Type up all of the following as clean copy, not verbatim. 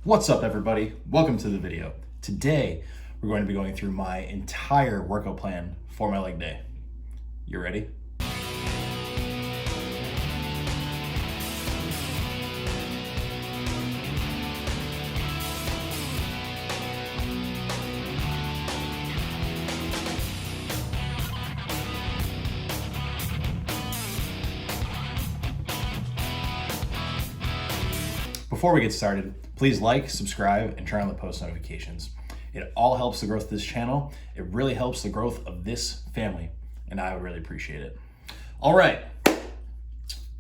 What's up, everybody? Welcome to the video. Today, we're going to be going through my entire workout plan for my leg day. You ready? Before we get started, please like, subscribe, and turn on the post notifications. It all helps the growth of this channel. It really helps the growth of this family, and I would really appreciate it. All right.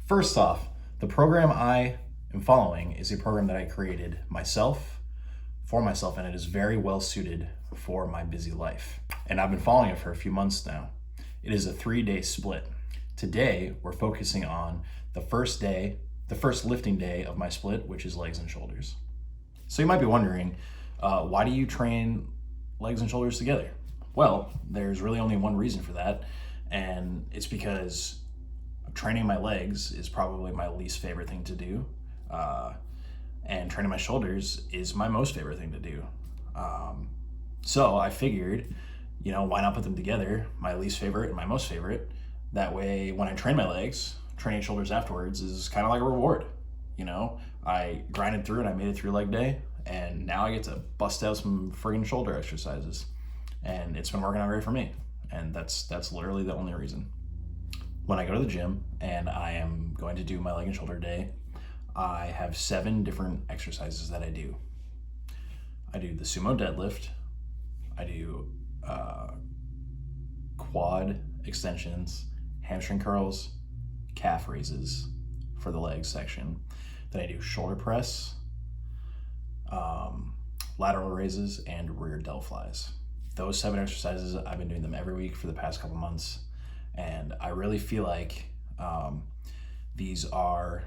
First off, the program I am following is a program that I created for myself, and it is very well suited for my busy life. And I've been following it for a few months now. It is a 3-day split. Today, we're focusing on the first lifting day of my split, which is legs and shoulders. So you might be wondering, why do you train legs and shoulders together? Well, there's really only one reason for that, and it's because training my legs is probably my least favorite thing to do, and training my shoulders is my most favorite thing to do. So I figured, why not put them together, my least favorite and my most favorite? That way, when I train my legs, training shoulders afterwards is kind of like a reward. I grinded through and I made it through leg day, and now I get to bust out some friggin' shoulder exercises, and it's been working out great for me. And that's literally the only reason. When I go to the gym and I am going to do my leg and shoulder day, I have 7 different exercises that I do. I do the sumo deadlift. I do quad extensions, hamstring curls, calf raises for the legs section. Then I do shoulder press, lateral raises, and rear delt flies. Those 7 exercises, I've been doing them every week for the past couple months, and I really feel like these are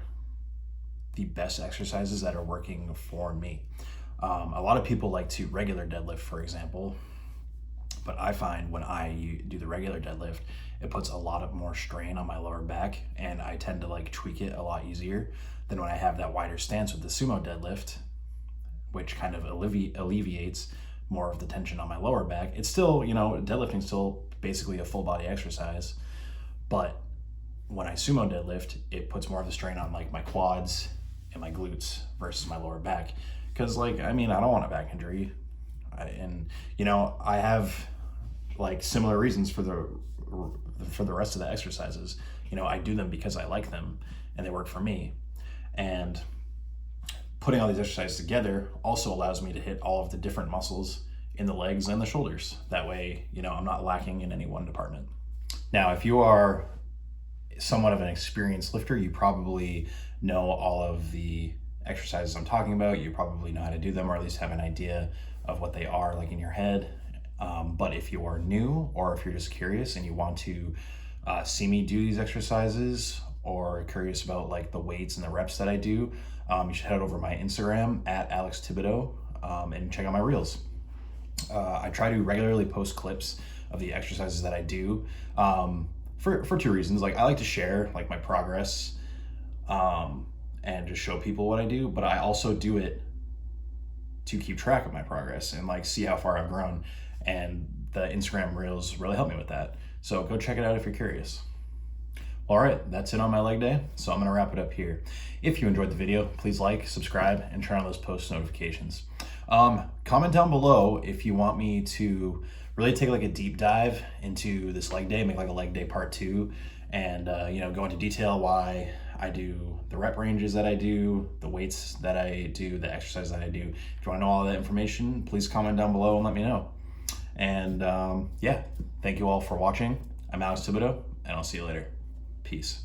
the best exercises that are working for me. A lot of people like to regular deadlift, for example, but I find when I do the regular deadlift, it puts a lot of more strain on my lower back, and I tend to tweak it a lot easier than when I have that wider stance with the sumo deadlift, which kind of alleviates more of the tension on my lower back. It's still, deadlifting is still basically a full body exercise, but when I sumo deadlift, it puts more of the strain on my quads and my glutes versus my lower back. Because I don't want a back injury. I have similar reasons for the rest of the exercises. I do them because I like them and they work for me. And putting all these exercises together also allows me to hit all of the different muscles in the legs and the shoulders. That way, I'm not lacking in any one department. Now, if you are somewhat of an experienced lifter, you probably know all of the exercises I'm talking about. You probably know how to do them, or at least have an idea of what they are in your head. But if you are new, or if you're just curious and you want to see me do these exercises, or curious about the weights and the reps that I do, you should head over my Instagram at Alex Thibodeau and check out my reels. I try to regularly post clips of the exercises that I do for 2 reasons. I like to share my progress and just show people what I do, but I also do it to keep track of my progress and see how far I've grown. And the Instagram reels really help me with that. So go check it out if you're curious. All right, that's it on my leg day. So I'm gonna wrap it up here. If you enjoyed the video, please like, subscribe, and turn on those post notifications. Comment down below if you want me to really take a deep dive into this leg day, make a leg day part 2, and go into detail why I do the rep ranges that I do, the weights that I do, the exercise that I do. If you want to know all that information, please comment down below and let me know. And thank you all for watching. I'm Alex Thibodeau, and I'll see you later. Peace.